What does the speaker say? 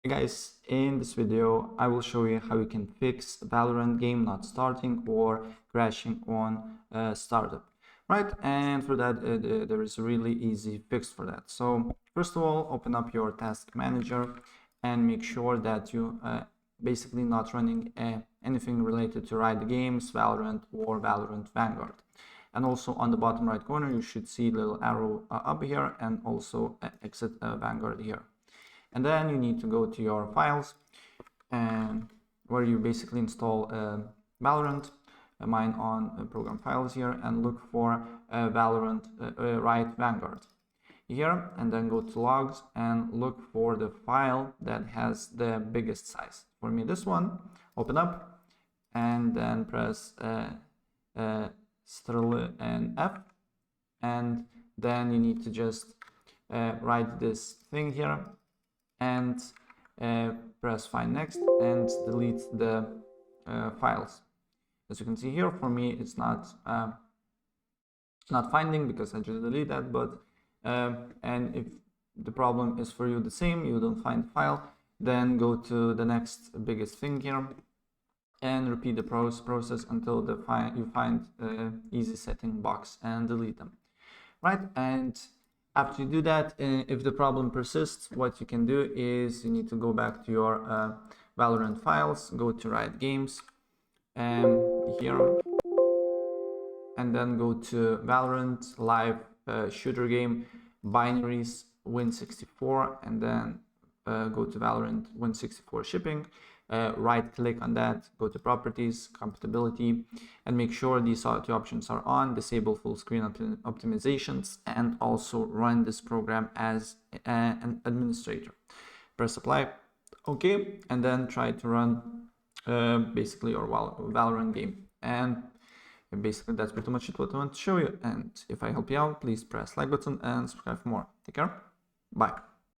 Hey guys, in this video I will show you how you can fix Valorant game not starting or crashing on startup, right? And for that there is a really easy fix for that. So first of all, open up your task manager and make sure that you basically not running anything related to Riot Games, Valorant or Valorant Vanguard. And also on the bottom right corner you should see a little arrow up here and also exit Vanguard here. And then you need to go to your files and where you basically install Valorant, mine on program files here, and look for Valorant Riot Vanguard here, and then go to logs and look for the file that has the biggest size. For me, this one. Open up and then press Ctrl and F, and then you need to just write this thing here and press find next and delete the files. As you can see here, for me it's not finding because I just delete that, but and if the problem is for you the same, you don't find the file, then go to the next biggest thing here and repeat the process until you find easy setting box and delete them, right? And after you do that, if the problem persists, what you can do is you need to go back to your Valorant files, go to Riot Games here, and then go to Valorant live shooter game binaries Win64, and then go to Valorant Win64 shipping. Right click on that, go to properties, compatibility, and make sure these two options are on. Disable full screen optimizations and also run this program as an administrator. Press apply, okay, and then try to run basically your Valorant game. And basically that's pretty much it what I want to show you. And if I help you out, please press like button and subscribe for more. Take care, bye.